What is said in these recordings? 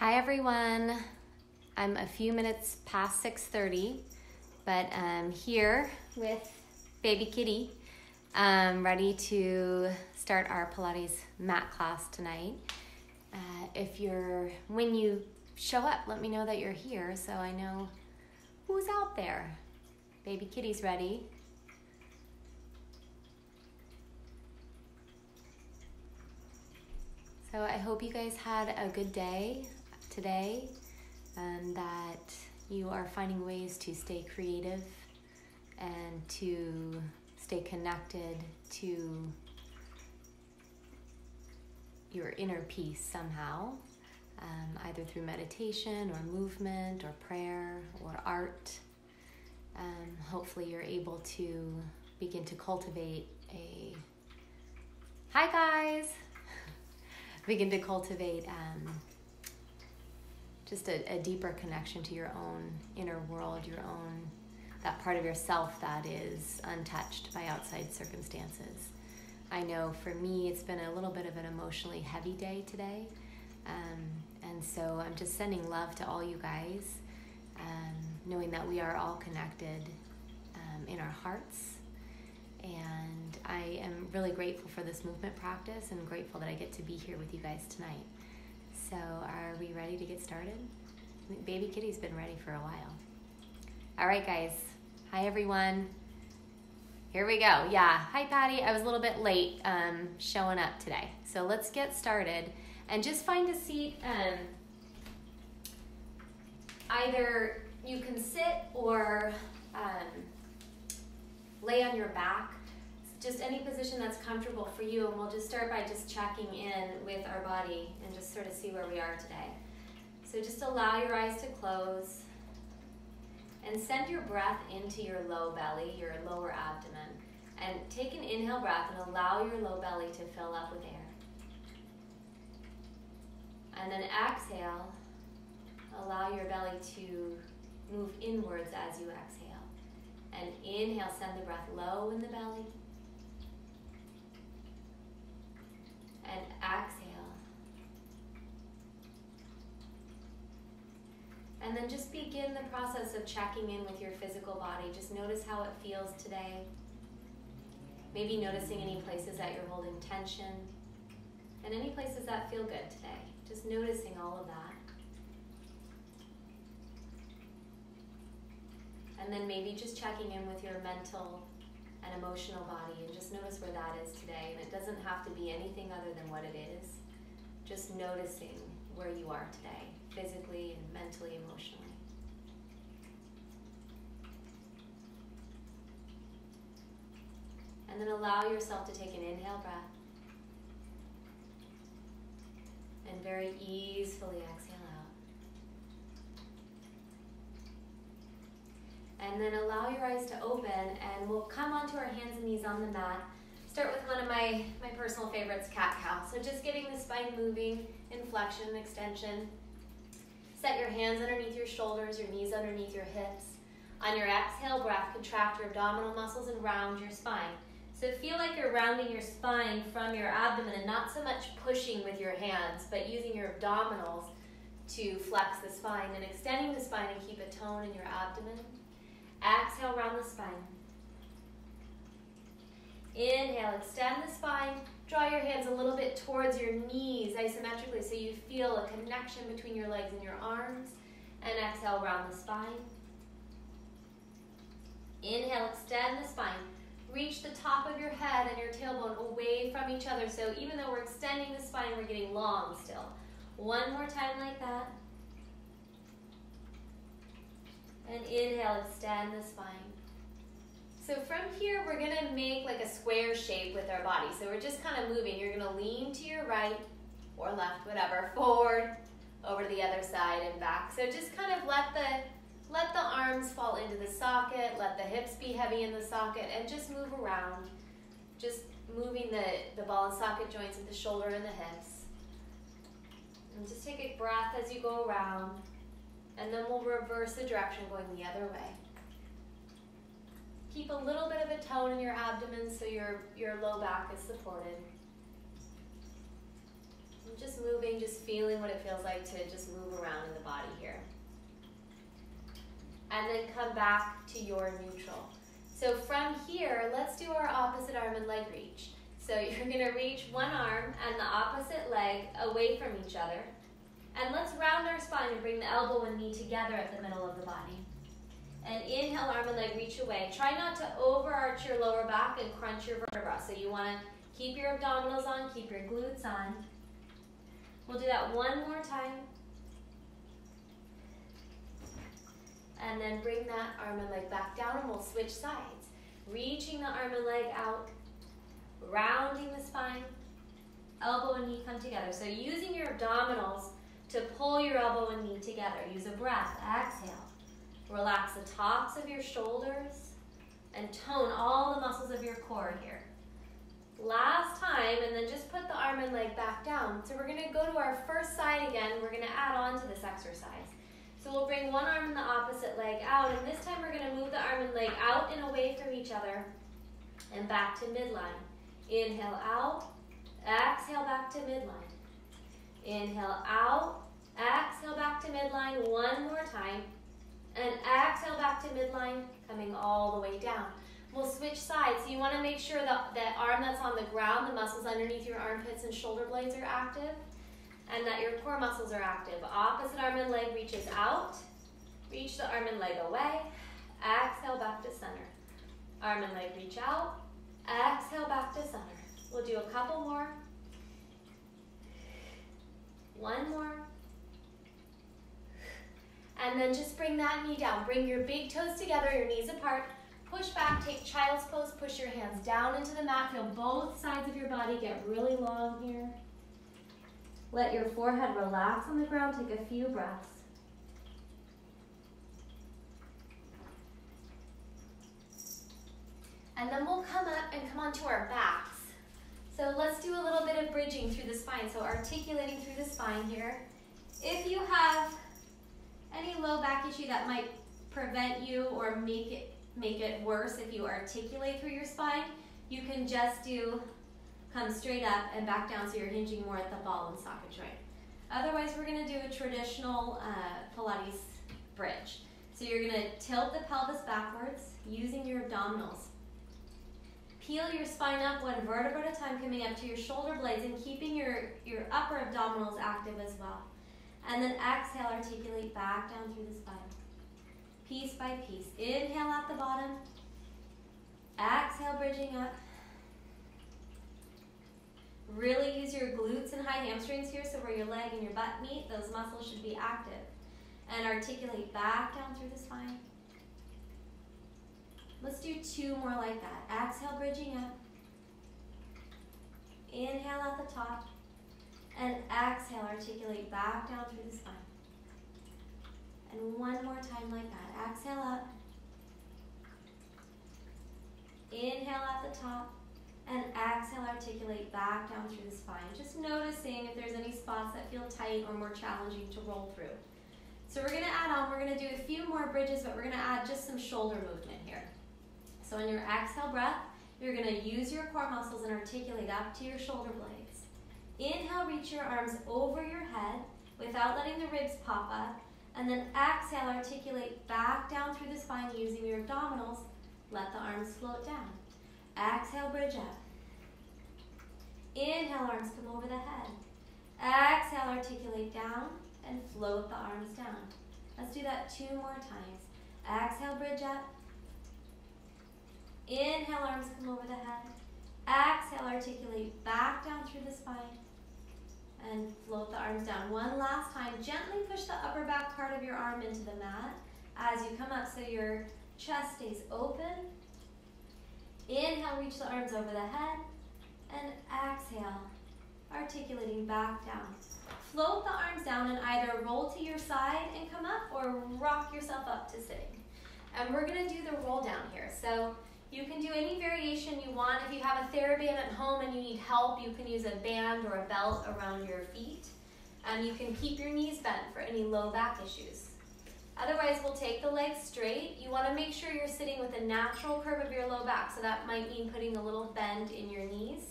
Hi everyone. I'm a few minutes past 6:30, but I'm here with baby kitty, ready to start our Pilates mat class tonight. When you show up, let me know that you're here so I know who's out there. Baby kitty's ready. So I hope you guys had a good day today and that you are finding ways to stay creative and to stay connected to your inner peace somehow, either through meditation or movement or prayer or art. Hopefully you're able to begin to cultivate hi guys! Begin to cultivate just a deeper connection to your own inner world, that part of yourself that is untouched by outside circumstances. I know for me, it's been a little bit of an emotionally heavy day today. And so I'm just sending love to all you guys, knowing that we are all connected in our hearts. And I am really grateful for this movement practice and grateful that I get to be here with you guys tonight. So are we ready to get started? Baby kitty's been ready for a while. All right, guys. Hi, everyone. Here we go. Yeah. Hi, Patty. I was a little bit late showing up today. So let's get started. And just find a seat. Either you can sit or lay on your back. Just any position that's comfortable for you, and we'll just start by just checking in with our body and just sort of see where we are today. So just allow your eyes to close and send your breath into your low belly, your lower abdomen, and take an inhale breath and allow your low belly to fill up with air. And then exhale, allow your belly to move inwards as you exhale. And inhale, send the breath low in the belly. And exhale. And then just begin the process of checking in with your physical body. Just notice how it feels today. Maybe noticing any places that you're holding tension and any places that feel good today. Just noticing all of that. And then maybe just checking in with your mental and emotional body and just notice where that is today. And it doesn't have to be anything other than what it is. Just noticing where you are today, physically and mentally, emotionally. And then allow yourself to take an inhale breath. And very easily exhale out. And then allow your eyes to open, and we'll come onto our hands and knees on the mat. Start with one of my personal favorites, cat-cow. So just getting the spine moving, inflection and extension. Set your hands underneath your shoulders, your knees underneath your hips. On your exhale breath, contract your abdominal muscles and round your spine. So feel like you're rounding your spine from your abdomen and not so much pushing with your hands, but using your abdominals to flex the spine and extending the spine and keep a tone in your abdomen. Exhale, round the spine. Inhale, extend the spine. Draw your hands a little bit towards your knees isometrically so you feel a connection between your legs and your arms. And exhale, round the spine. Inhale, extend the spine. Reach the top of your head and your tailbone away from each other. So even though we're extending the spine, we're getting long still. One more time like that. And inhale, extend the spine. So from here, we're gonna make like a square shape with our body. So we're just kind of moving. You're gonna lean to your right or left, whatever, forward, over to the other side and back. So just kind of let the arms fall into the socket, let the hips be heavy in the socket, and just move around. Just moving the ball and socket joints of the shoulder and the hips. And just take a breath as you go around. And then we'll reverse the direction going the other way. Keep a little bit of a tone in your abdomen so your low back is supported. just moving, just feeling what it feels like to just move around in the body here. And then come back to your neutral. So from here, let's do our opposite arm and leg reach. So you're gonna reach one arm and the opposite leg away from each other. And let's round our spine and bring the elbow and knee together at the middle of the body. And inhale, arm and leg reach away. Try not to overarch your lower back and crunch your vertebra. So you wanna keep your abdominals on, keep your glutes on. We'll do that one more time. And then bring that arm and leg back down and we'll switch sides. Reaching the arm and leg out, rounding the spine, elbow and knee come together. So using your abdominals to pull your elbow and knee together. Use a breath, exhale. Relax the tops of your shoulders and tone all the muscles of your core here. Last time, and then just put the arm and leg back down. So we're gonna go to our first side again. We're gonna add on to this exercise. So we'll bring one arm and the opposite leg out, and this time we're gonna move the arm and leg out and away from each other and back to midline. Inhale out, exhale back to midline. Inhale out, exhale back to midline one more time. And exhale back to midline, coming all the way down. We'll switch sides. So you want to make sure that that arm that's on the ground, the muscles underneath your armpits and shoulder blades are active, and that your core muscles are active. Opposite arm and leg reaches out. Reach the arm and leg away. Exhale back to center. Arm and leg reach out. Exhale back to center. We'll do a couple more. One more. And then just bring that knee down. Bring your big toes together, your knees apart. Push back, take child's pose, push your hands down into the mat. Feel both sides of your body get really long here. Let your forehead relax on the ground. Take a few breaths. And then we'll come up and come onto our backs. So let's do a little bit of bridging through the spine. So articulating through the spine here. If you have any low back issue that might prevent you or make it worse if you articulate through your spine, you can just come straight up and back down so you're hinging more at the ball and socket joint. Otherwise, we're gonna do a traditional Pilates bridge. So you're gonna tilt the pelvis backwards using your abdominals. Peel your spine up one vertebra at a time, coming up to your shoulder blades and keeping your upper abdominals active as well. And then exhale, articulate back down through the spine. Piece by piece. Inhale at the bottom. Exhale, bridging up. Really use your glutes and high hamstrings here, so where your leg and your butt meet, those muscles should be active. And articulate back down through the spine. Let's do two more like that. Exhale, bridging up. Inhale at the top. And exhale, articulate back down through the spine. And one more time like that. Exhale up. Inhale at the top. And exhale, articulate back down through the spine. Just noticing if there's any spots that feel tight or more challenging to roll through. So we're going to add on, we're going to do a few more bridges, but we're going to add just some shoulder movement here. So in your exhale breath, you're going to use your core muscles and articulate up to your shoulder blades. Inhale, reach your arms over your head without letting the ribs pop up. And then exhale, articulate back down through the spine using your abdominals. Let the arms float down. Exhale, bridge up. Inhale, arms come over the head. Exhale, articulate down and float the arms down. Let's do that two more times. Exhale, bridge up. Inhale, arms come over the head. Exhale, articulate back down through the spine and float the arms down. One last time, gently push the upper back part of your arm into the mat as you come up so your chest stays open. Inhale, reach the arms over the head, and exhale, articulating back down. Float the arms down and either roll to your side and come up or rock yourself up to sitting. And we're gonna do the roll down here. So you can do any variation you want. If you have a TheraBand at home and you need help, you can use a band or a belt around your feet. And you can keep your knees bent for any low back issues. Otherwise, we'll take the legs straight. You want to make sure you're sitting with a natural curve of your low back. So that might mean putting a little bend in your knees.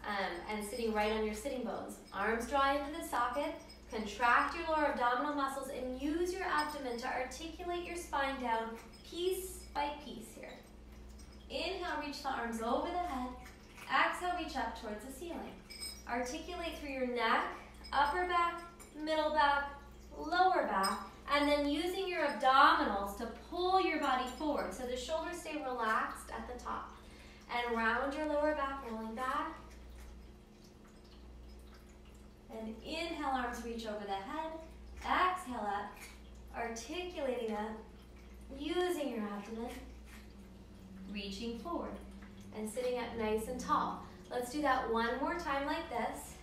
and sitting right on your sitting bones. Arms draw into the socket, contract your lower abdominal muscles, and use your abdomen to articulate your spine down piece by piece here. Inhale, reach the arms over the head. Exhale, reach up towards the ceiling. Articulate through your neck, upper back, middle back, lower back, and then using your abdominals to pull your body forward so the shoulders stay relaxed at the top. And round your lower back, rolling back. And inhale, arms reach over the head. Exhale up, articulating up, using your abdomen, reaching forward, and sitting up nice and tall. Let's do that one more time like this.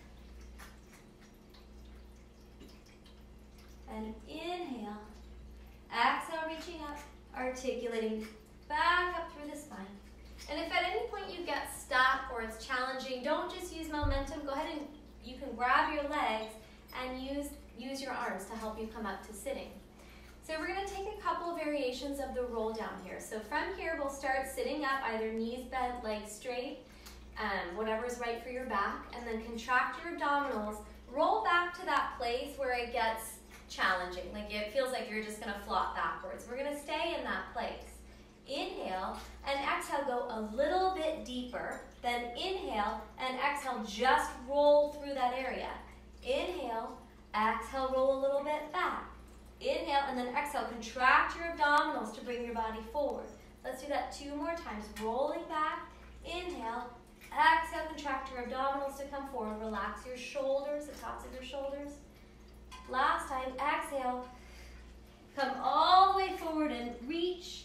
And inhale, exhale, reaching up, articulating back up through the spine. And if at any point you get stuck or it's challenging, don't just use momentum. Go ahead and you can grab your legs and use your arms to help you come up to sitting. So we're going to take a couple of variations of the roll down here. So from here, we'll start sitting up, either knees bent, legs straight, whatever's right for your back, and then contract your abdominals. Roll back to that place where it gets challenging, like it feels like you're just going to flop backwards. We're going to stay in that place. Inhale and exhale, go a little bit deeper. Then inhale and exhale, just roll through that area. Inhale, exhale, roll a little bit back. Inhale and then exhale, contract your abdominals to bring your body forward. Let's do that 2 more times. Rolling back, inhale, exhale, contract your abdominals to come forward. Relax your shoulders, the tops of your shoulders. Last time, exhale, come all the way forward and reach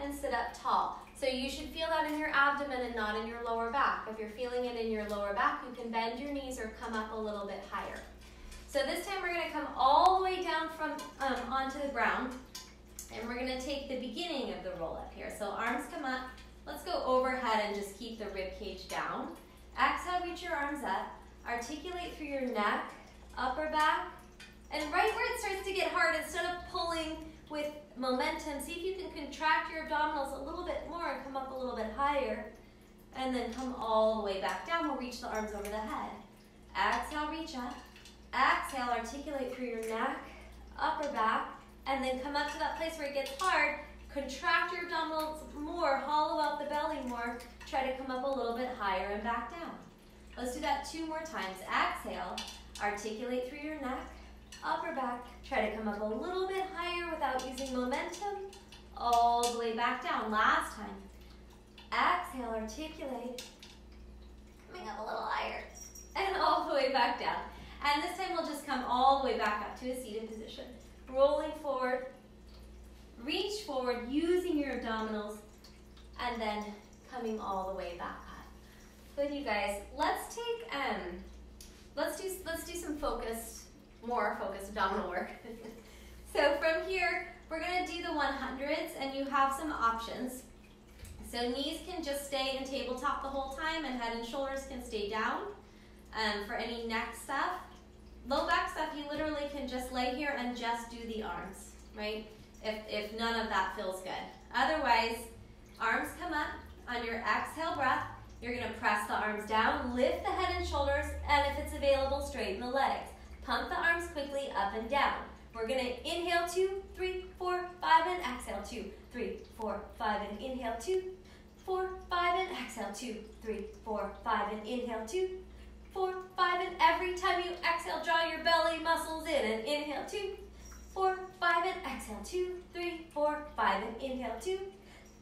and sit up tall. So you should feel that in your abdomen and not in your lower back. If you're feeling it in your lower back, you can bend your knees or come up a little bit higher. So this time we're going to come all the way down from onto the ground, and we're going to take the beginning of the roll up here. So arms come up. Let's go overhead and just keep the rib cage down. Exhale, reach your arms up. Articulate through your neck, upper back, and right where it starts to get hard, instead of pulling with momentum, see if you can contract your abdominals a little bit more and come up a little bit higher, and then come all the way back down. We'll reach the arms over the head. Exhale, reach up. Exhale, articulate through your neck, upper back, and then come up to that place where it gets hard. Contract your abdominals more, hollow out the belly more. Try to come up a little bit higher and back down. Let's do that 2 more times. Exhale, articulate through your neck, upper back. Try to come up a little bit higher without using momentum. All the way back down. Last time. Exhale, articulate. Coming up a little higher. And all the way back down. And this time we'll just come all the way back up to a seated position. Rolling forward. Reach forward using your abdominals. And then coming all the way back up. Good, you guys. Let's take let's do some more focused abdominal work. So from here, we're going to do the 100s, and you have some options. So knees can just stay in tabletop the whole time, and head and shoulders can stay down. For any neck stuff, low back stuff, you literally can just lay here and just do the arms, right? If none of that feels good. Otherwise, arms come up. On your exhale breath, you're going to press the arms down, lift the head and shoulders, and if it's available, straighten the legs. Pump the arms quickly up and down. We're going to inhale 2, 3, 4, 5, and exhale 2, 3, 4, 5, and inhale 2, 4, 5, and exhale 2, 3, 4, 5, and inhale 2, 4, 5, and every time you exhale, draw your belly muscles in and inhale 2, 4, 5, and exhale 2, 3, 4, 5, and inhale 2,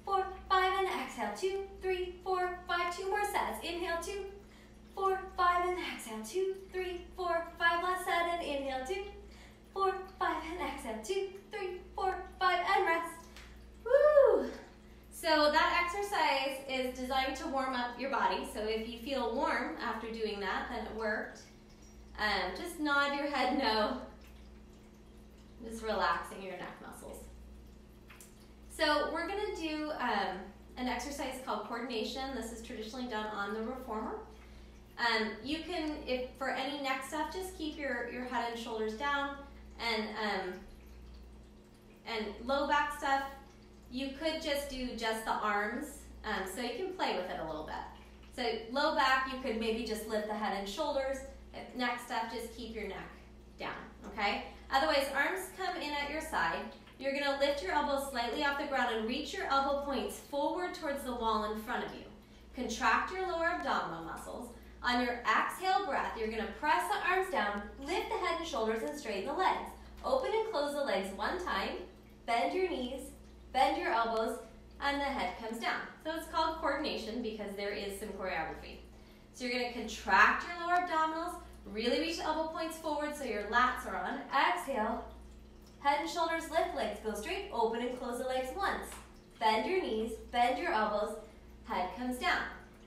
4, 5, and exhale 2, 3, 4, 5. 2 more sets. Inhale 2, 4, 5, and exhale 2, 3, 4, 5. Last set and inhale 2, 4, 5, and exhale 2, 3, 4, 5, and rest. Woo! So that exercise is designed to warm up your body. So if you feel warm after doing that, then it worked. Just nod your head no. Just relaxing your neck muscles. So we're going to do an exercise called coordination. This is traditionally done on the reformer. You can, if for any neck stuff, just keep your head and shoulders down. And low back stuff, you could just do just the arms. So you can play with it a little bit. So low back, you could maybe just lift the head and shoulders. Next step, just keep your neck down, okay? Otherwise, arms come in at your side. You're gonna lift your elbows slightly off the ground and reach your elbow points forward towards the wall in front of you. Contract your lower abdominal muscles. On your exhale breath, you're gonna press the arms down, lift the head and shoulders, and straighten the legs. Open and close the legs one time, bend your knees, bend your elbows, and the head comes down. So it's called coordination because there is some choreography. So you're gonna contract your lower abdominals, really reach the elbow points forward so your lats are on. Exhale, head and shoulders lift, legs go straight, open and close the legs once. Bend your knees, bend your elbows, head comes down.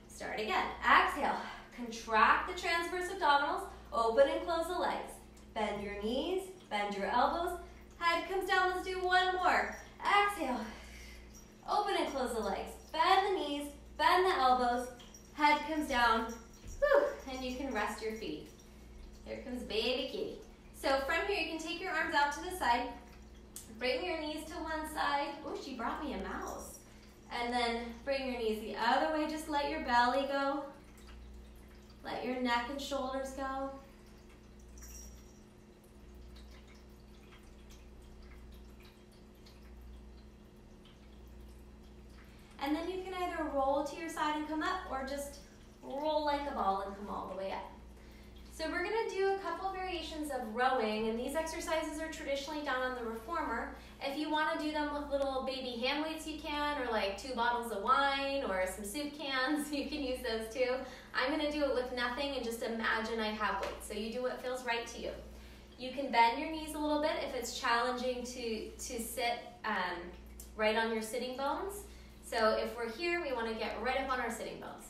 Start again. Exhale, contract the transverse abdominals, open and close the legs. Bend your knees, bend your elbows, head comes down. Let's do one more. Exhale, open and close the legs. Bend the knees, bend the elbows, head comes down. Whew, and you can rest your feet. Here comes baby kitty. So from here, you can take your arms out to the side, bring your knees to one side. Oh, she brought me a mouse. And then bring your knees the other way. Just let your belly go. Let your neck and shoulders go. And then you can either roll to your side and come up, or just roll like a ball and come all the way up. So we're going to do a couple variations of rowing, and these exercises are traditionally done on the reformer. If you want to do them with little baby hand weights, you can, or like 2 bottles of wine or some soup cans, you can use those too. I'm going to do it with nothing and just imagine I have weights. So you do what feels right to you. You can bend your knees a little bit if it's challenging to sit right on your sitting bones. So if we're here, we want to get right up on our sitting bones.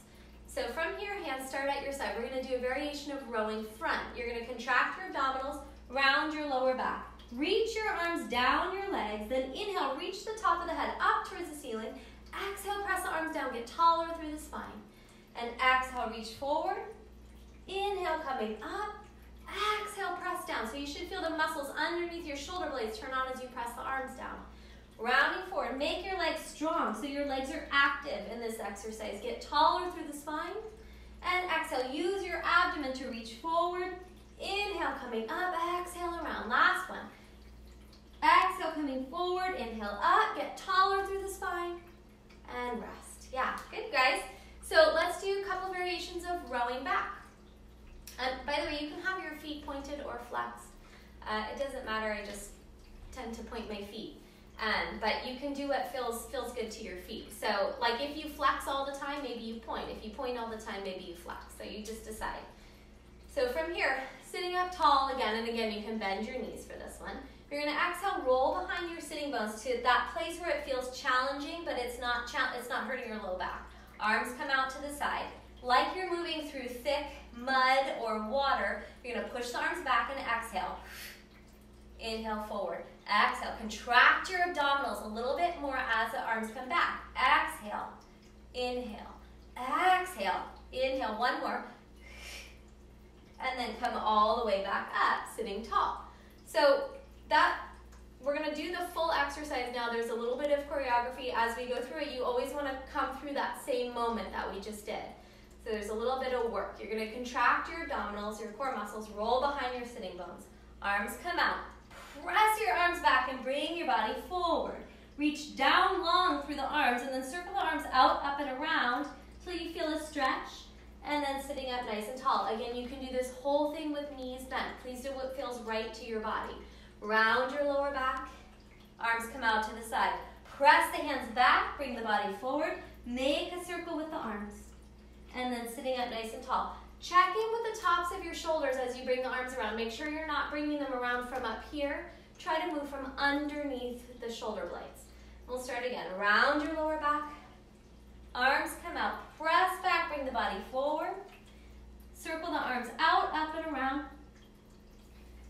So from here, hands start at your side. We're going to do a variation of rowing front. You're going to contract your abdominals, round your lower back. Reach your arms down your legs, then inhale, reach the top of the head up towards the ceiling. Exhale, press the arms down, get taller through the spine. And exhale, reach forward. Inhale, coming up. Exhale, press down. So you should feel the muscles underneath your shoulder blades turn on as you press the arms down. Rounding forward, make your legs strong so your legs are active in this exercise. Get taller through the spine. And exhale, use your abdomen to reach forward. Inhale, coming up, exhale around. Last one. Exhale, coming forward, inhale up, get taller through the spine, and rest. Yeah, good guys. So let's do a couple variations of rowing back. By the way, you can have your feet pointed or flexed. It doesn't matter, I just tend to point my feet. But you can do what feels good to your feet. So like if you flex all the time, maybe you point. If you point all the time, maybe you flex. So you just decide. So from here, sitting up tall again and again, you can bend your knees for this one. You're going to exhale, roll behind your sitting bones to that place where it feels challenging, but it's not hurting your low back. Arms come out to the side. Like you're moving through thick mud or water, you're going to push the arms back and exhale. Inhale forward. Exhale. Contract your abdominals a little bit more as the arms come back. Exhale. Inhale. Exhale. Inhale. One more. And then come all the way back up, sitting tall. So we're going to do the full exercise now. There's a little bit of choreography as we go through it. You always want to come through that same moment that we just did. So there's a little bit of work. You're going to contract your abdominals, your core muscles, roll behind your sitting bones. Arms come out. Press your arms back and bring your body forward. Reach down long through the arms and then circle the arms out, up and around till you feel a stretch. And then sitting up nice and tall. Again, you can do this whole thing with knees bent. Please do what feels right to your body. Round your lower back. Arms come out to the side. Press the hands back. Bring the body forward. Make a circle with the arms. And then sitting up nice and tall. Check in with the tops of your shoulders as you bring the arms around. Make sure you're not bringing them around from up here. Try to move from underneath the shoulder blades. We'll start again. Round your lower back. Arms come out. Press back. Bring the body forward. Circle the arms out, up and around.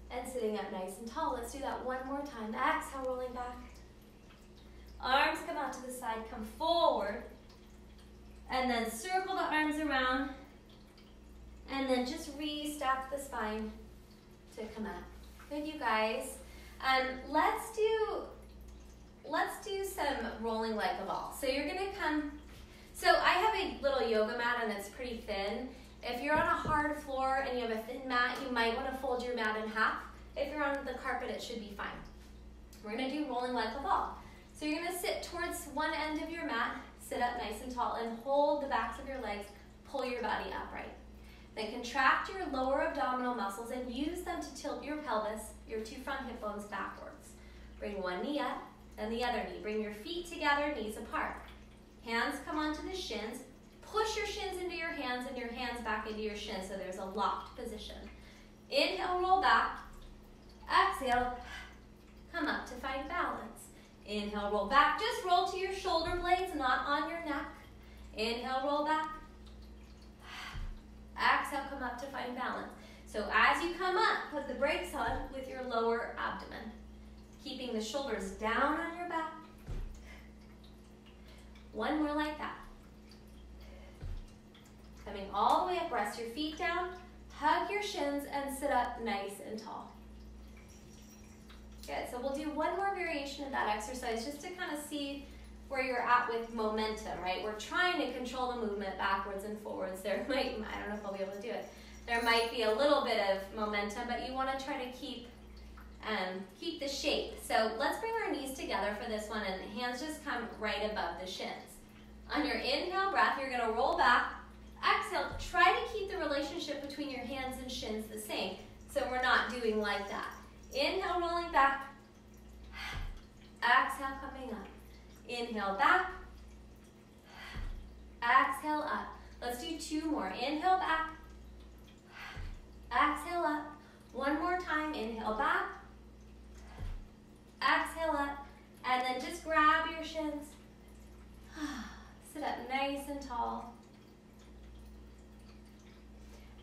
And sitting up nice and tall. Let's do that one more time. Exhale, rolling back. Arms come out to the side. Come forward. And then circle the arms around. And then just restack the spine to come up. Good, you guys. Let's do some rolling like a ball. So you're going to come. So I have a little yoga mat and it's pretty thin. If you're on a hard floor and you have a thin mat, you might want to fold your mat in half. If you're on the carpet, it should be fine. We're going to do rolling like a ball. So you're going to sit towards one end of your mat, sit up nice and tall, and hold the backs of your legs, pull your body upright. Then contract your lower abdominal muscles and use them to tilt your pelvis, your two front hip bones backwards. Bring one knee up, then the other knee. Bring your feet together, knees apart. Hands come onto the shins. Push your shins into your hands and your hands back into your shins so there's a locked position. Inhale, roll back. Exhale, come up to find balance. Inhale, roll back. Just roll to your shoulder blades, not on your neck. Inhale, roll back. Exhale, come up to find balance. So as you come up, put the brakes on with your lower abdomen. Keeping the shoulders down on your back. One more like that. Coming all the way up, rest your feet down, hug your shins, and sit up nice and tall. Good, so we'll do one more variation of that exercise just to kind of see where you're at with momentum, right? We're trying to control the movement backwards and forwards. There might, I don't know if I'll be able to do it. There might be a little bit of momentum, but you want to try to keep the shape. So let's bring our knees together for this one, and hands just come right above the shins. On your inhale breath, you're going to roll back. Exhale, try to keep the relationship between your hands and shins the same, so we're not doing like that. Inhale, rolling back. Exhale, coming up. Inhale, back. Exhale, up. Let's do two more. Inhale, back. Exhale, up. One more time. Inhale, back. Exhale, up. And then just grab your shins. Sit up nice and tall.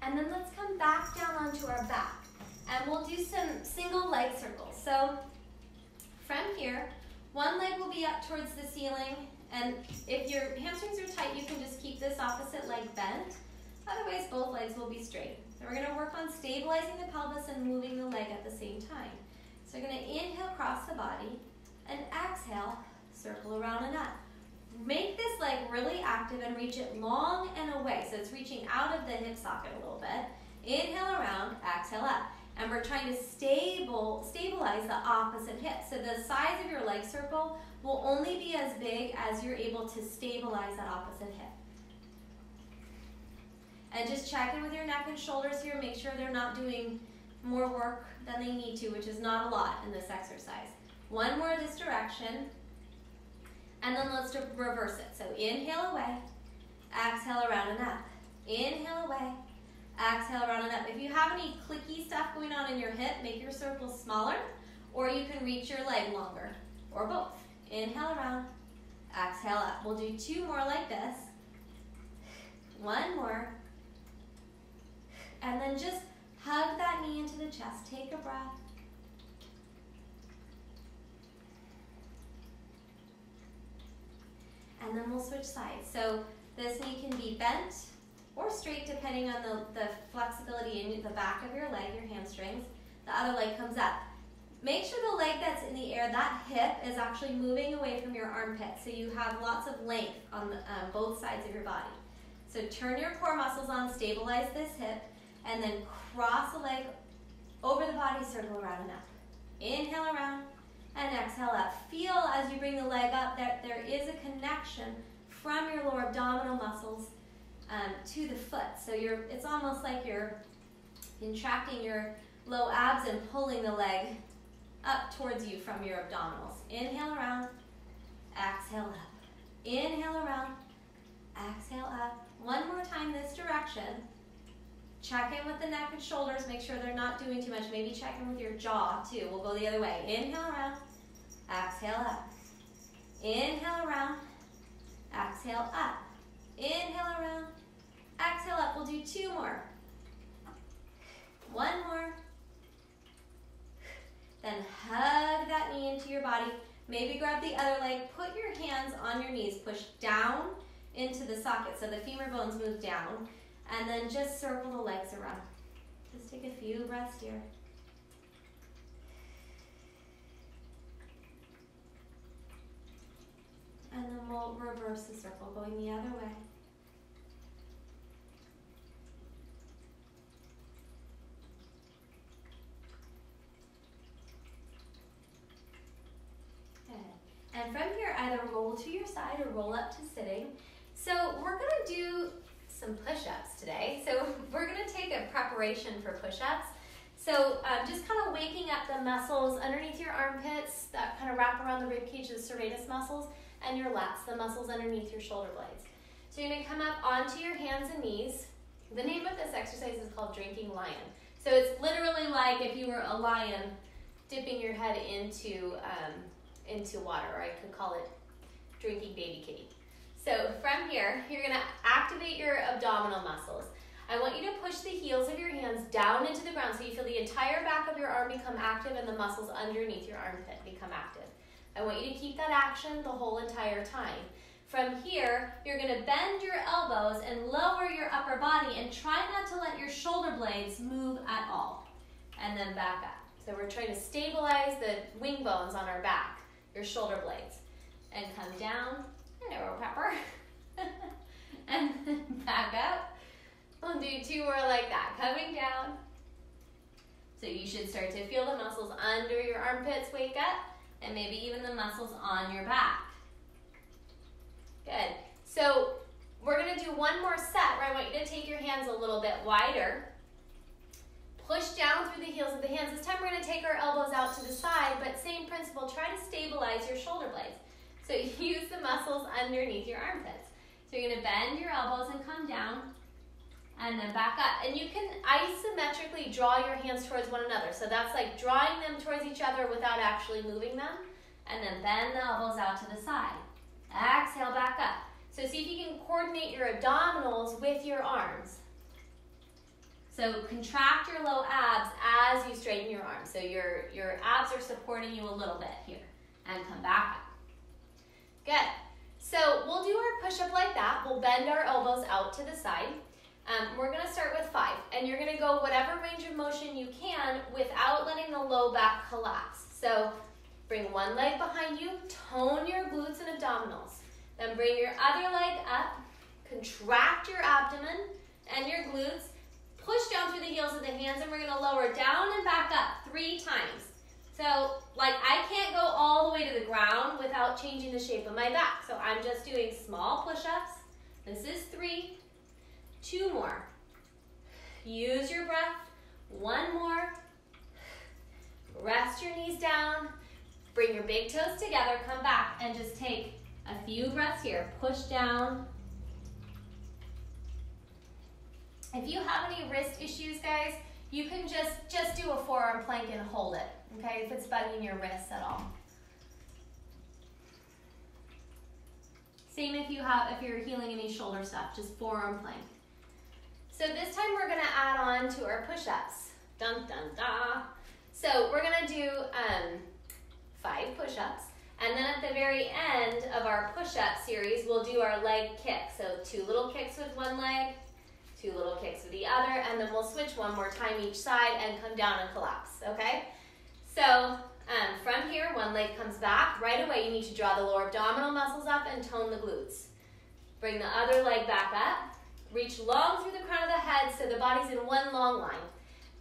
And then let's come back down onto our back. And we'll do some single leg circles. So from here, one leg will be up towards the ceiling. And if your hamstrings are tight, you can just keep this opposite leg bent. Otherwise, both legs will be straight. So we're going to work on stabilizing the pelvis and moving the leg at the same time. So we're going to inhale, cross the body, and exhale, circle around and up. Make this leg really active and reach it long and away. So it's reaching out of the hip socket a little bit. Inhale around, exhale up. And we're trying to stabilize the opposite hip. So the size of your leg circle will only be as big as you're able to stabilize that opposite hip. And just check in with your neck and shoulders here. Make sure they're not doing more work than they need to, which is not a lot in this exercise. One more this direction. And then let's reverse it. So inhale away, exhale around and up. Inhale away, exhale around and up. If you have any clicky stuff going on in your hip, make your circles smaller, or you can reach your leg longer, or both. Inhale around, exhale up. We'll do two more like this. One more. And then just hug that knee into the chest. Take a breath. And then we'll switch sides. So this knee can be bent or straight depending on the flexibility in the back of your leg, your hamstrings. The other leg comes up. Make sure the leg that's in the air, that hip, is actually moving away from your armpit so you have lots of length on both sides of your body. So turn your core muscles on, stabilize this hip, and then cross the leg over the body, circle around and up. Inhale around. And exhale up. Feel as you bring the leg up that there is a connection from your lower abdominal muscles to the foot. So it's almost like you're contracting your low abs and pulling the leg up towards you from your abdominals. Inhale around, exhale up. Inhale around, exhale up. One more time this direction. Check in with the neck and shoulders. Make sure they're not doing too much. Maybe check in with your jaw too. We'll go the other way. Inhale around. Exhale up. Inhale around. Exhale up. Inhale around. Exhale up. We'll do two more. One more. Then hug that knee into your body. Maybe grab the other leg. Put your hands on your knees. Push down into the socket so the femur bones move down. And then just circle the legs around. Just take a few breaths here. And then we'll reverse reverse the circle, going the other way. And from here, either roll to your side or roll up to sitting. So we're gonna do some push-ups today. So we're gonna take a preparation for push-ups. So just kind of waking up the muscles underneath your armpits that kind of wrap around the rib cage, the serratus muscles, and your lats, the muscles underneath your shoulder blades. So you're gonna come up onto your hands and knees. The name of this exercise is called drinking lion. So it's literally like if you were a lion dipping your head into water, or I could call it drinking baby kitty. So from here, you're gonna activate your abdominal muscles. I want you to push the heels of your hands down into the ground so you feel the entire back of your arm become active and the muscles underneath your armpit become active. I want you to keep that action the whole entire time. From here, you're gonna bend your elbows and lower your upper body and try not to let your shoulder blades move at all. And then back up. So we're trying to stabilize the wing bones on our back, your shoulder blades. And come down, hello pepper, and then back up. We'll do 2 more like that, coming down. So you should start to feel the muscles under your armpits wake up, and maybe even the muscles on your back. Good. So we're gonna do 1 more set where I want you to take your hands a little bit wider. Push down through the heels of the hands. This time we're gonna take our elbows out to the side, but same principle, try to stabilize your shoulder blades. So use the muscles underneath your armpits. So you're gonna bend your elbows and come down, and then back up. And you can isometrically draw your hands towards one another. So that's like drawing them towards each other without actually moving them. And then bend the elbows out to the side. Exhale, back up. So see if you can coordinate your abdominals with your arms. So contract your low abs as you straighten your arms. So your abs are supporting you a little bit here. And come back up. Good. So we'll do our push-up like that. We'll bend our elbows out to the side. We're gonna start with 5, and you're gonna go whatever range of motion you can without letting the low back collapse. So bring one leg behind you, tone your glutes and abdominals. Then bring your other leg up, contract your abdomen and your glutes, push down through the heels of the hands, and we're gonna lower down and back up 3 times. So like I can't go all the way to the ground without changing the shape of my back. So I'm just doing small push-ups. This is 3. 2 more. Use your breath. 1 more. Rest your knees down. Bring your big toes together. Come back and just take a few breaths here. Push down. If you have any wrist issues, guys, you can just do a forearm plank and hold it, okay, if it's bugging your wrists at all. Same if you're healing any shoulder stuff, just forearm plank. So this time we're gonna add on to our push-ups. Dun, dun, dun. So we're gonna do 5 push-ups. And then at the very end of our push-up series, we'll do our leg kick. So 2 little kicks with one leg, 2 little kicks with the other, and then we'll switch 1 more time each side and come down and collapse, okay? So from here, one leg comes back. Right away, you need to draw the lower abdominal muscles up and tone the glutes. Bring the other leg back up. Reach long through the crown of the head so the body's in one long line.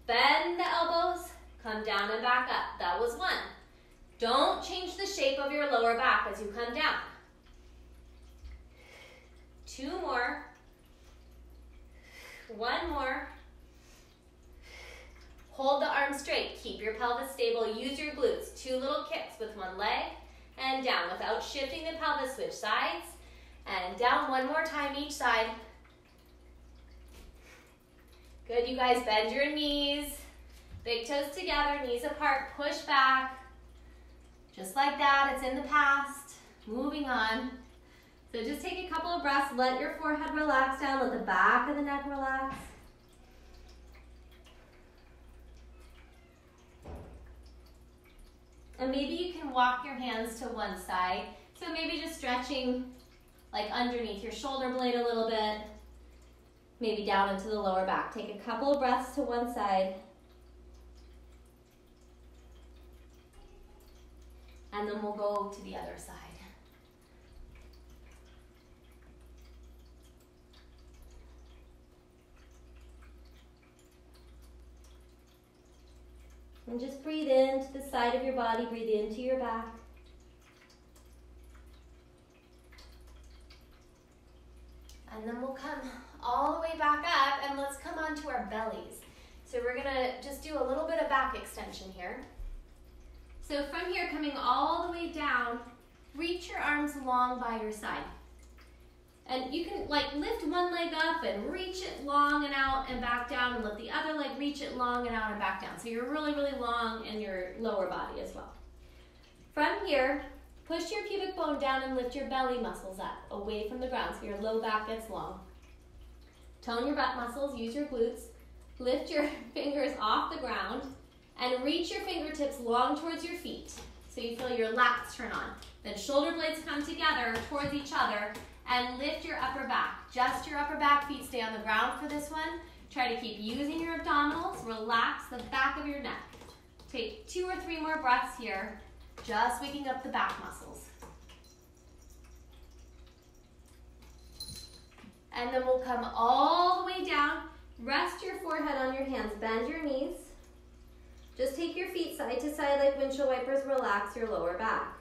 Bend the elbows, come down and back up. That was 1. Don't change the shape of your lower back as you come down. 2 more. 1 more. Hold the arms straight. Keep your pelvis stable. Use your glutes. 2 little kicks with one leg and down without shifting the pelvis. Switch sides and down 1 more time each side. Good, you guys. Bend your knees. Big toes together, knees apart. Push back. Just like that. It's in the past. Moving on. So just take a couple of breaths. Let your forehead relax down. Let the back of the neck relax. And maybe you can walk your hands to one side. So maybe just stretching like underneath your shoulder blade a little bit. Maybe down into the lower back. Take a couple of breaths to one side. And then we'll go to the other side. And just breathe into the side of your body, breathe into your back. And then we'll come all the way back up and let's come onto our bellies. So we're gonna just do a little bit of back extension here. So from here, coming all the way down, reach your arms long by your side. And you can like lift one leg up and reach it long and out and back down, and let the other leg reach it long and out and back down. So you're really, really long in your lower body as well. From here, push your pubic bone down and lift your belly muscles up, away from the ground, so your low back gets long. Tone your butt muscles, use your glutes. Lift your fingers off the ground and reach your fingertips long towards your feet so you feel your lats turn on. Then shoulder blades come together towards each other and lift your upper back. Just your upper back, feet stay on the ground for this one. Try to keep using your abdominals. Relax the back of your neck. Take 2 or 3 more breaths here, just waking up the back muscles. And then we'll come all the way down. Rest your forehead on your hands. Bend your knees. Just take your feet side to side like windshield wipers. Relax your lower back.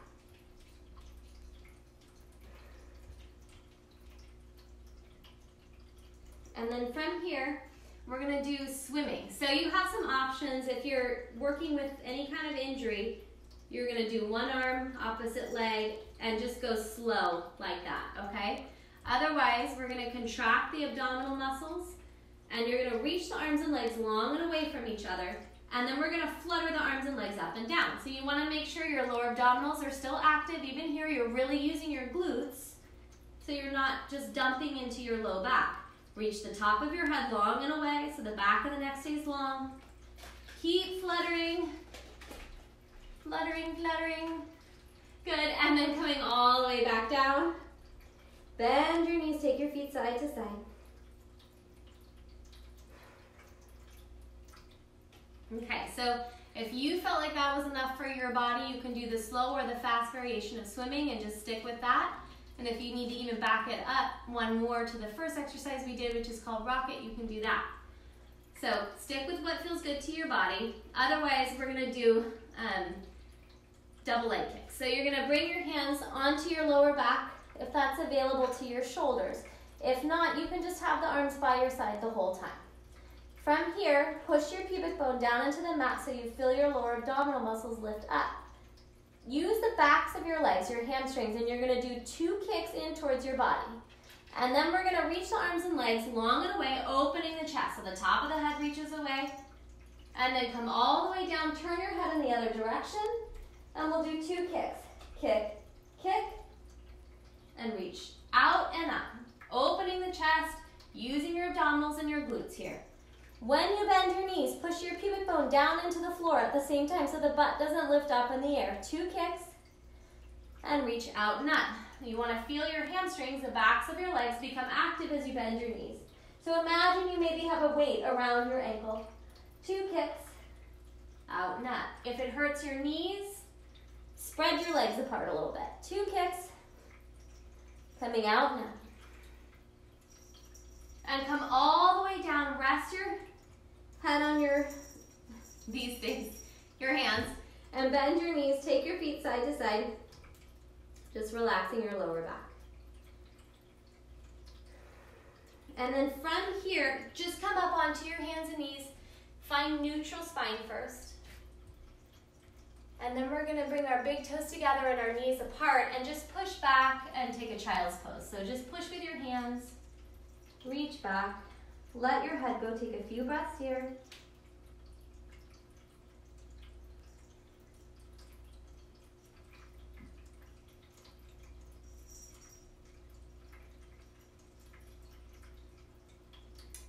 And then from here, we're gonna do swimming. So you have some options. If you're working with any kind of injury, you're gonna do one arm, opposite leg, and just go slow like that, okay? Otherwise, we're gonna contract the abdominal muscles, and you're gonna reach the arms and legs long and away from each other, and then we're gonna flutter the arms and legs up and down. So you wanna make sure your lower abdominals are still active. Even here, you're really using your glutes, so you're not just dumping into your low back. Reach the top of your head long and away so the back of the neck stays long. Keep fluttering, fluttering, fluttering. Good, and then coming all the way back down. Bend your knees, take your feet side to side. Okay, so if you felt like that was enough for your body, you can do the slow or the fast variation of swimming and just stick with that. And if you need to even back it up one more to the first exercise we did, which is called rocket, you can do that. So stick with what feels good to your body. Otherwise, we're gonna do double leg kicks. So you're gonna bring your hands onto your lower back, if that's available, to your shoulders. If not, you can just have the arms by your side the whole time. From here, push your pubic bone down into the mat so you feel your lower abdominal muscles lift up. Use the backs of your legs, your hamstrings, and you're gonna do 2 kicks in towards your body. And then we're gonna reach the arms and legs long and away, opening the chest. So the top of the head reaches away. And then come all the way down, turn your head in the other direction, and we'll do 2 kicks. Kick, kick, and reach out and up. Opening the chest, using your abdominals and your glutes here. When you bend your knees, push your pubic bone down into the floor at the same time so the butt doesn't lift up in the air. 2 kicks, and reach out and up. You want to feel your hamstrings, the backs of your legs, become active as you bend your knees. So imagine you maybe have a weight around your ankle. 2 kicks, out and up. If it hurts your knees, spread your legs apart a little bit. 2 kicks, coming out and up. And come all the way down, rest your head on these things, your hands, and bend your knees, take your feet side to side, just relaxing your lower back. And then from here, just come up onto your hands and knees, find neutral spine first. And then we're gonna bring our big toes together and our knees apart and just push back and take a child's pose. So just push with your hands, reach back, let your head go, take a few breaths here.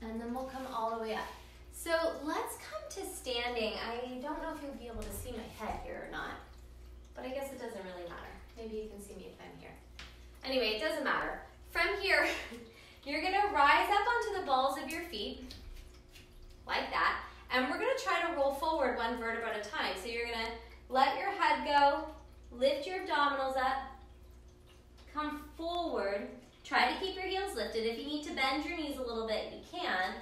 And then we'll come all the way up. So let's come to standing. I don't know if you'll be able to see my head here or not, but I guess it doesn't really matter. Maybe you can see me if I'm here. Anyway, it doesn't matter. From here, you're gonna rise up onto the balls of your feet, like that, and we're gonna try to roll forward 1 vertebra at a time. So you're gonna let your head go, lift your abdominals up, come forward, try to keep your heels lifted. If you need to bend your knees a little bit, you can.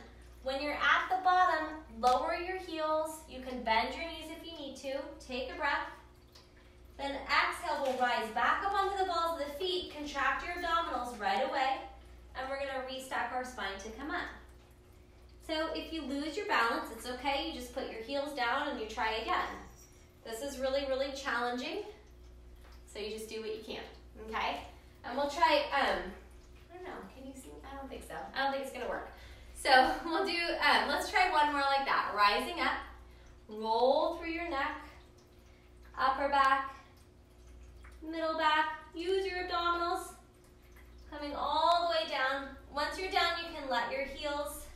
When you're at the bottom, lower your heels. You can bend your knees if you need to. Take a breath. Then exhale, we'll rise back up onto the balls of the feet. Contract your abdominals right away. And we're gonna restack our spine to come up. So if you lose your balance, it's okay. You just put your heels down and you try again. This is really, really challenging. So you just do what you can, okay? And we'll try, I don't know, can you see? I don't think so. I don't think it's gonna work. So we'll do, let's try one more like that. Rising up, roll through your neck, upper back, middle back. Use your abdominals, coming all the way down. Once you're down, you can let your heels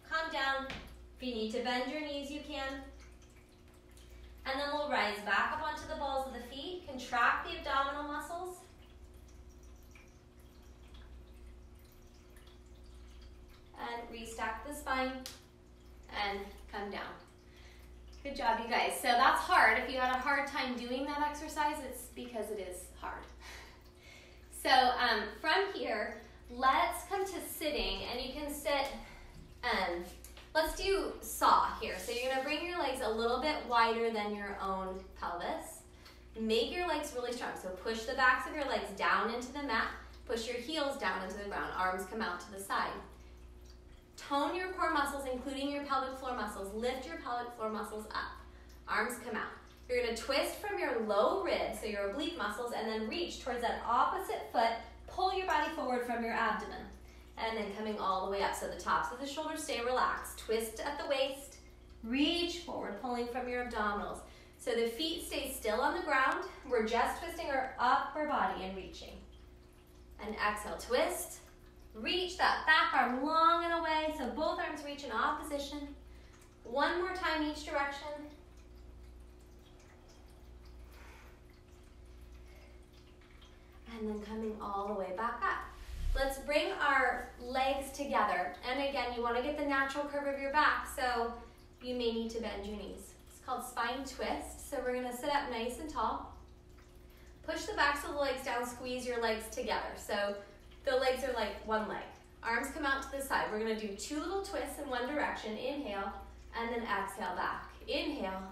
come down. If you need to bend your knees, you can. And then we'll rise back up onto the balls of the feet. Contract the abdominal muscles. And restack the spine. And come down. Good job, you guys. So that's hard. If you had a hard time doing that exercise, it's because it is hard. So from here, let's come to sitting. And you can sit, let's do saw here. So you're gonna bring your legs a little bit wider than your own pelvis. Make your legs really strong. So push the backs of your legs down into the mat. Push your heels down into the ground. Arms come out to the side. Tone your core muscles, including your pelvic floor muscles. Lift your pelvic floor muscles up. Arms come out. You're gonna twist from your low rib, so your oblique muscles, and then reach towards that opposite foot. Pull your body forward from your abdomen. And then coming all the way up. So the tops of the shoulders stay relaxed. Twist at the waist. Reach forward, pulling from your abdominals. So the feet stay still on the ground. We're just twisting our upper body and reaching. And exhale, twist. Reach that back arm long and away. So both arms reach in opposition. One more time each direction. And then coming all the way back up. Let's bring our legs together. And again, you want to get the natural curve of your back, so you may need to bend your knees. It's called spine twist. So we're going to sit up nice and tall. Push the backs of the legs down, squeeze your legs together. So the legs are like one leg. Arms come out to the side. We're going to do 2 little twists in one direction. Inhale, and then exhale back. Inhale,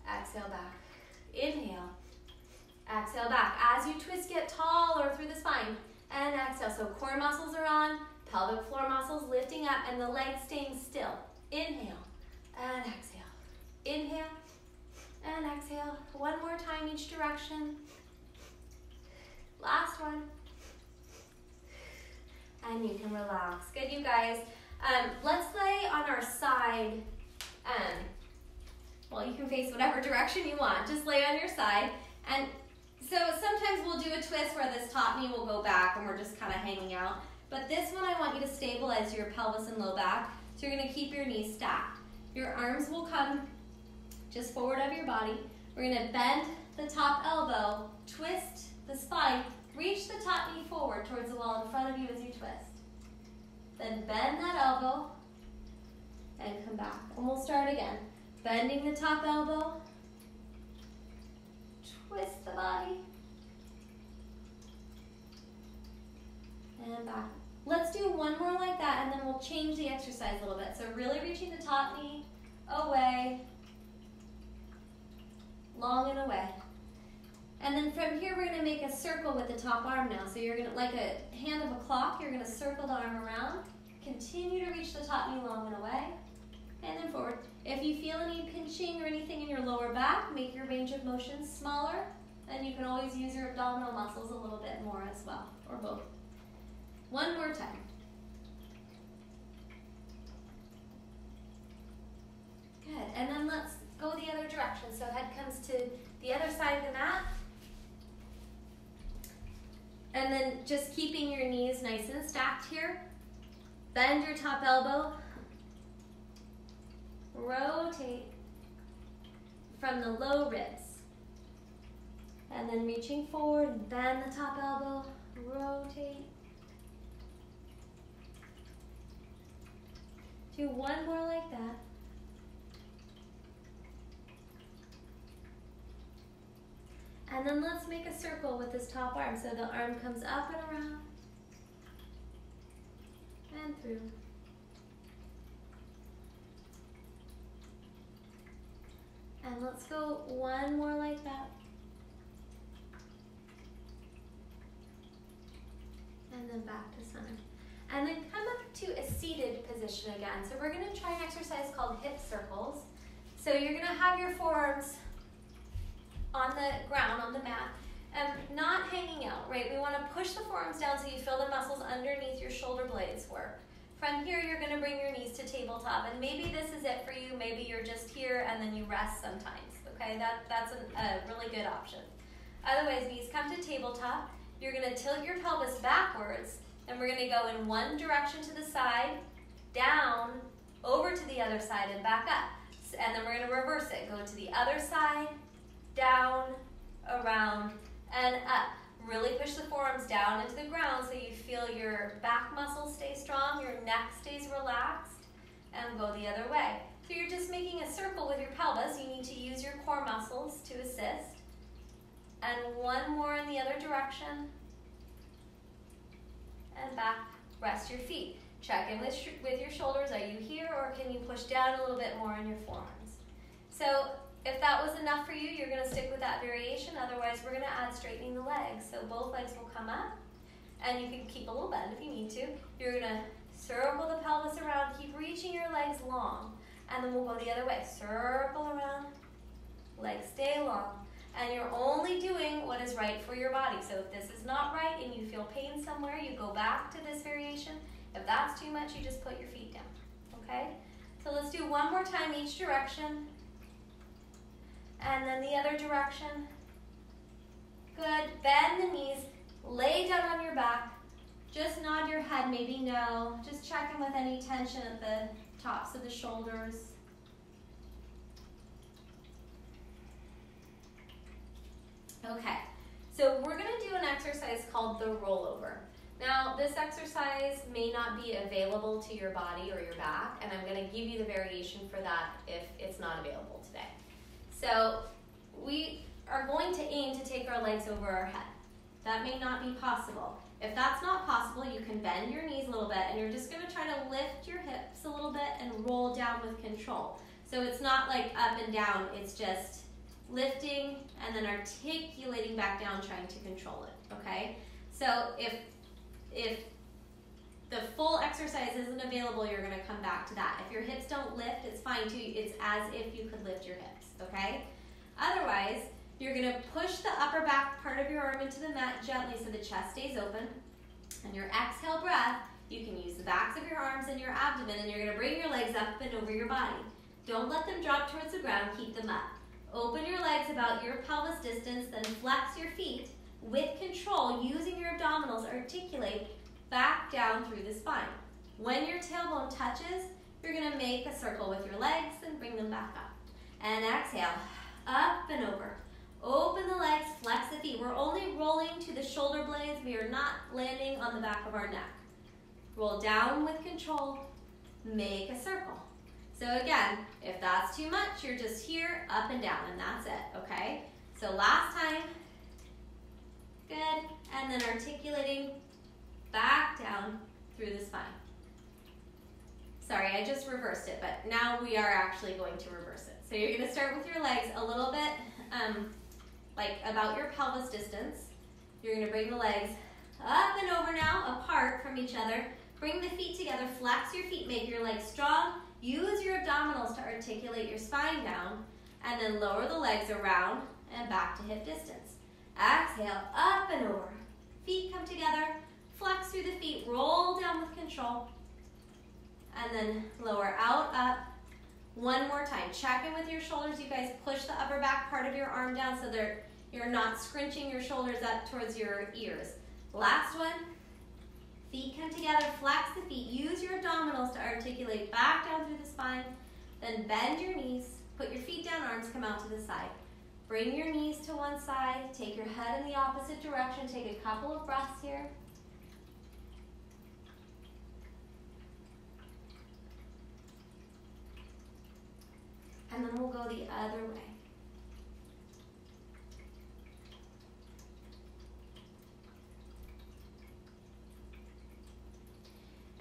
exhale back. Inhale, exhale back. As you twist, get taller through the spine. And exhale. So core muscles are on, pelvic floor muscles lifting up, and the legs staying still. Inhale and exhale. Inhale and exhale. One more time each direction. Last one. And you can relax. Good, you guys. Let's lay on our side. Well, you can face whatever direction you want. Just lay on your side. And so sometimes we'll do a twist where this top knee will go back and we're just kind of hanging out. But this one I want you to stabilize your pelvis and low back. So you're going to keep your knees stacked. Your arms will come just forward of your body. We're going to bend the top elbow, twist the spine, reach the top knee forward towards the wall in front of you as you twist. Then bend that elbow and come back. And we'll start again. Bending the top elbow. Twist the body. And back. Let's do one more like that, and then we'll change the exercise a little bit. So really reaching the top knee away, long and away. And then from here, we're going to make a circle with the top arm now. So you're going to, like a hand of a clock, you're going to circle the arm around. Continue to reach the top knee long and away. And then forward. If you feel any pinching or anything in your lower back, make your range of motion smaller. And you can always use your abdominal muscles a little bit more as well, or both. One more time. Good. And then let's go the other direction. So head comes to the other side of the mat. And then just keeping your knees nice and stacked here. Bend your top elbow. Rotate from the low ribs. And then reaching forward and bend the top elbow. Rotate. Do one more like that. And then let's make a circle with this top arm. So the arm comes up and around and through. And let's go one more like that. And then back to center. And then come up to a seated position again. So we're gonna try an exercise called hip circles. So you're gonna have your forearms on the ground, on the mat, not hanging out, right? We wanna push the forearms down so you feel the muscles underneath your shoulder blades work. From here, you're gonna bring your knees to tabletop, and maybe this is it for you. Maybe you're just here and then you rest sometimes, okay? That's a really good option. Otherwise, knees come to tabletop. You're gonna tilt your pelvis backwards, and we're gonna go in one direction to the side, down, over to the other side, and back up. And then we're gonna reverse it. Go to the other side, down, around, and up. Really push the forearms down into the ground so you feel your back muscles stay strong, your neck stays relaxed, and go the other way. So you're just making a circle with your pelvis. You need to use your core muscles to assist. And one more in the other direction. And back, rest your feet. Check in with your shoulders. Are you here, or can you push down a little bit more in your forearms? So if that was enough for you, you're gonna stick with that variation. Otherwise, we're gonna add straightening the legs. So both legs will come up, and you can keep a little bend if you need to. You're gonna circle the pelvis around, keep reaching your legs long, and then we'll go the other way. Circle around, legs stay long. And you're only doing what is right for your body. So if this is not right and you feel pain somewhere, you go back to this variation. If that's too much, you just put your feet down, okay? So let's do one more time each direction. And then the other direction. Good, bend the knees, lay down on your back. Just nod your head, maybe no. Just check in with any tension at the tops of the shoulders. Okay, so we're gonna do an exercise called the rollover. Now, this exercise may not be available to your body or your back, and I'm gonna give you the variation for that if it's not available today. So we are going to aim to take our legs over our head. That may not be possible. If that's not possible, you can bend your knees a little bit, and you're just gonna try to lift your hips a little bit and roll down with control. So it's not like up and down, it's just lifting and then articulating back down, trying to control it, okay? So if the full exercise isn't available, you're gonna come back to that. If your hips don't lift, it's fine too. It's as if you could lift your hips, okay? Otherwise, you're gonna push the upper back part of your arm into the mat gently so the chest stays open. And your exhale breath, you can use the backs of your arms and your abdomen, and you're gonna bring your legs up and over your body. Don't let them drop towards the ground, keep them up. Open your legs about your pelvis distance, then flex your feet. With control, using your abdominals, articulate back down through the spine. When your tailbone touches, you're gonna make a circle with your legs and bring them back up. And exhale, up and over. Open the legs, flex the feet. We're only rolling to the shoulder blades. We are not landing on the back of our neck. Roll down with control, make a circle. So again, if that's too much, you're just here, up and down, and that's it, okay? So last time, good, and then articulating back down through the spine. Sorry, I just reversed it, but now we are actually going to reverse it. So you're gonna start with your legs a little bit, like about your pelvis distance. You're gonna bring the legs up and over now, apart from each other. Bring the feet together, flex your feet, make your legs strong. Use your abdominals to articulate your spine down, and then lower the legs around and back to hip distance. Exhale, up and over. Feet come together, flex through the feet, roll down with control, and then lower out, up. One more time. Check in with your shoulders. You guys push the upper back part of your arm down so you're not scrunching your shoulders up towards your ears. Last one. Feet come together, flex the feet. Use your abdominals to articulate back down through the spine. Then bend your knees. Put your feet down, arms come out to the side. Bring your knees to one side. Take your head in the opposite direction. Take a couple of breaths here. And then we'll go the other way.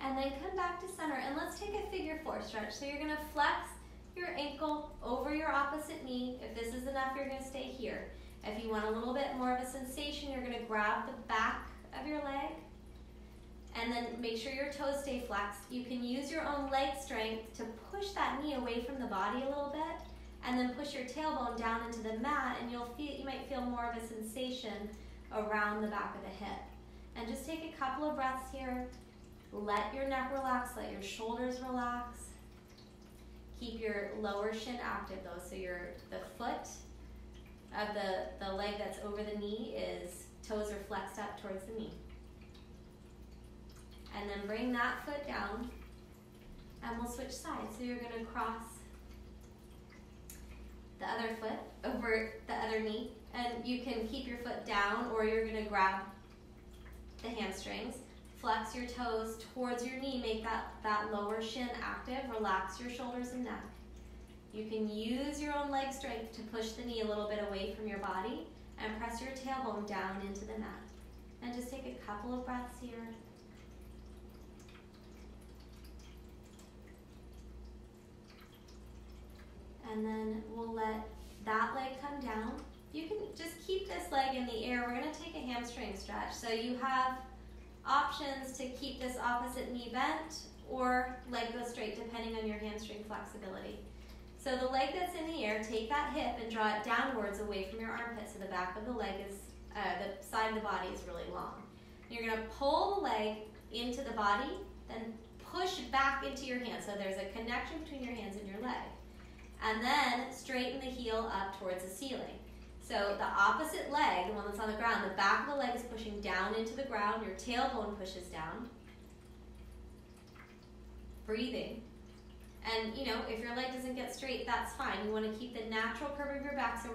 And then come back to center, and let's take a figure four stretch. So you're gonna flex your ankle over your opposite knee. If this is enough, you're going to stay here. If you want a little bit more of a sensation, you're going to grab the back of your leg and then make sure your toes stay flexed. You can use your own leg strength to push that knee away from the body a little bit and then push your tailbone down into the mat, and you might feel more of a sensation around the back of the hip. And just take a couple of breaths here. Let your neck relax, let your shoulders relax. Keep your lower shin active though, so the foot of the leg that's over the knee toes are flexed up towards the knee. And then bring that foot down, and we'll switch sides. So you're going to cross the other foot over the other knee, and you can keep your foot down, or you're going to grab the hamstrings, flex your toes towards your knee, make that lower shin active, relax your shoulders and neck. You can use your own leg strength to push the knee a little bit away from your body and press your tailbone down into the mat. And just take a couple of breaths here. And then we'll let that leg come down. You can just keep this leg in the air. We're going to take a hamstring stretch. So you have options to keep this opposite knee bent or leg go straight depending on your hamstring flexibility. So the leg that's in the air, take that hip and draw it downwards away from your armpit so the back of the leg the side of the body is really long. You're going to pull the leg into the body, then push back into your hands. So there's a connection between your hands and your leg. And then straighten the heel up towards the ceiling. So the opposite leg, the one that's on the ground, the back of the leg is pushing down into the ground. Your tailbone pushes down. Breathing. And if your leg doesn't get straight, that's fine. You want to keep the natural curve of your back, so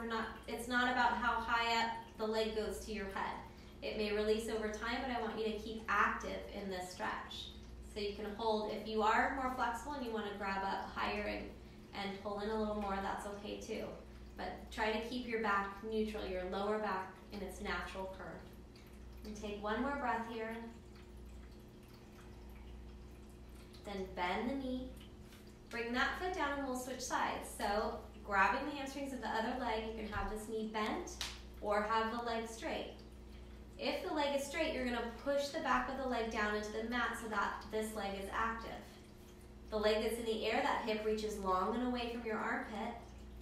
it's not about how high up the leg goes to your head. It may release over time, but I want you to keep active in this stretch. So you can hold, if you are more flexible and you want to grab up higher and pull in a little more, that's okay too. But try to keep your back neutral, your lower back in its natural curve. And take one more breath here. Then bend the knee. Bring that foot down and we'll switch sides. So grabbing the hamstrings of the other leg, you can have this knee bent or have the leg straight. If the leg is straight, you're going to push the back of the leg down into the mat so that this leg is active. The leg that's in the air, that hip reaches long and away from your armpit.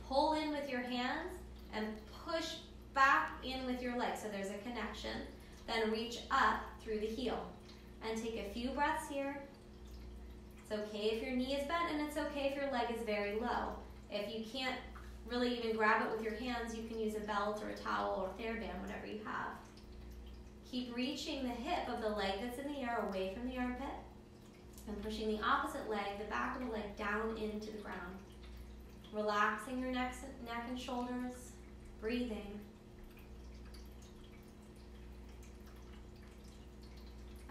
Pull in with your hands and push back in with your leg so there's a connection. Then reach up through the heel. And take a few breaths here. It's okay if your knee is bent, and it's okay if your leg is very low. If you can't really even grab it with your hands, you can use a belt or a towel or TheraBand, whatever you have. Keep reaching the hip of the leg that's in the air away from the armpit and pushing the opposite leg, the back of the leg, down into the ground. Relaxing your neck and shoulders, breathing.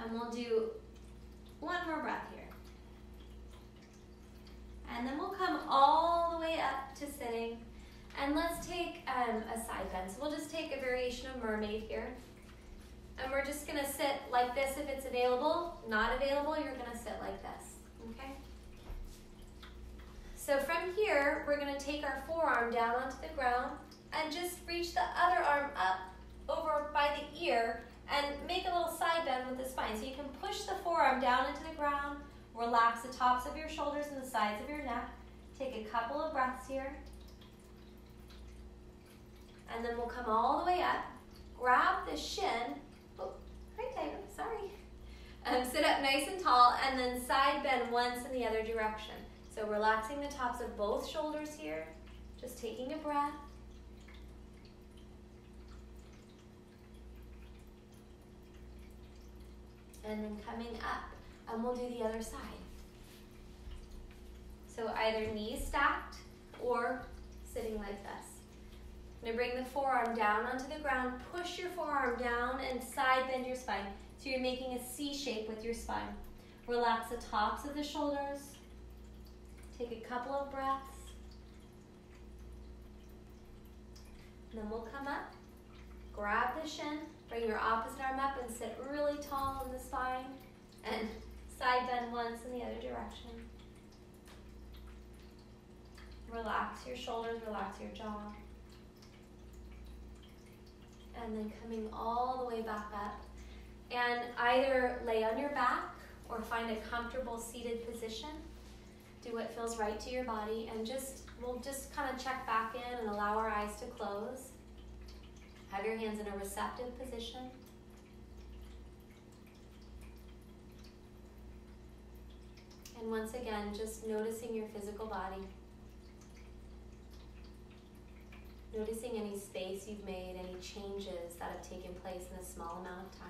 And we'll do one more breath here. And then we'll come all the way up to sitting. And let's take a side bend. So we'll just take a variation of mermaid here. And we're just going to sit like this if it's available. Not available, you're going to sit like this. Okay? So from here, we're going to take our forearm down onto the ground and just reach the other arm up over by the ear and make a little side bend with the spine. So you can push the forearm down into the ground. Relax the tops of your shoulders and the sides of your neck. Take a couple of breaths here. And then we'll come all the way up. Grab the shin. Oh, hi Tiger, sorry. Sit up nice and tall and then side bend once in the other direction. So relaxing the tops of both shoulders here. Just taking a breath. And then coming up. And we'll do the other side. So either knees stacked or sitting like this. I'm going to bring the forearm down onto the ground. Push your forearm down and side bend your spine. So you're making a C shape with your spine. Relax the tops of the shoulders. Take a couple of breaths. And then we'll come up. Grab the shin. Bring your opposite arm up and sit really tall in the spine. And side bend once in the other direction. Relax your shoulders, relax your jaw. And then coming all the way back up. And either lay on your back or find a comfortable seated position. Do what feels right to your body, and we'll just kind of check back in and allow our eyes to close. Have your hands in a receptive position. And once again, just noticing your physical body. Noticing any space you've made, any changes that have taken place in a small amount of time.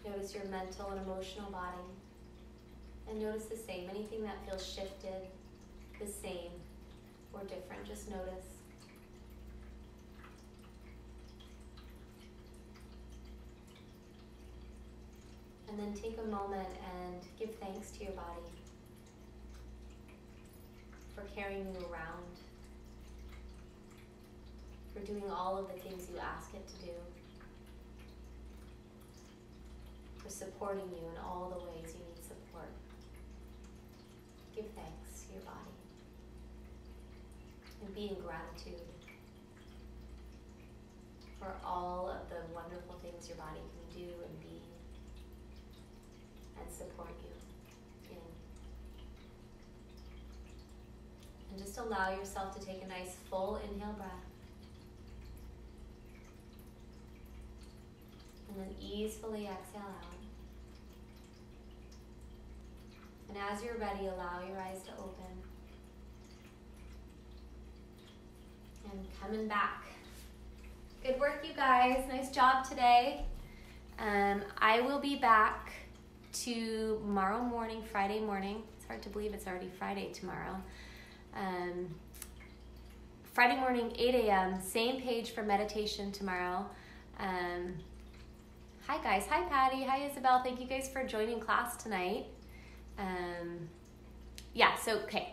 Notice your mental and emotional body. And notice the same, anything that feels shifted, the same, or different, just notice. And then take a moment and give thanks to your body for carrying you around, for doing all of the things you ask it to do, for supporting you in all the ways you need support. Give thanks to your body and be in gratitude for all of the wonderful things your body can do and be and support you in. And just allow yourself to take a nice full inhale breath. And then easily exhale out. And as you're ready, allow your eyes to open. And coming back. Good work, you guys. Nice job today. I will be back tomorrow morning, Friday morning. It's hard to believe it's already Friday tomorrow. Friday morning, 8 a.m., same page for meditation tomorrow. Hi guys, hi Patty, hi Isabel, thank you guys for joining class tonight.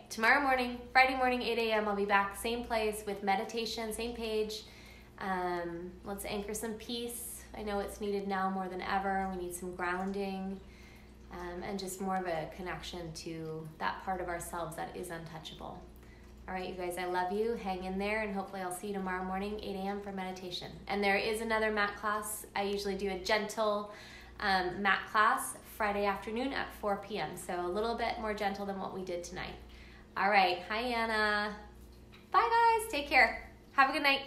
Tomorrow morning, Friday morning, 8 a.m., I'll be back, same place with meditation, same page. Let's anchor some peace. I know it's needed now more than ever. We need some grounding and just more of a connection to that part of ourselves that is untouchable. All right, you guys, I love you. Hang in there, and hopefully I'll see you tomorrow morning, 8 a.m. for meditation. And there is another mat class. I usually do a gentle mat class Friday afternoon at 4 p.m. So a little bit more gentle than what we did tonight. All right, hi Anna. Bye guys, take care. Have a good night.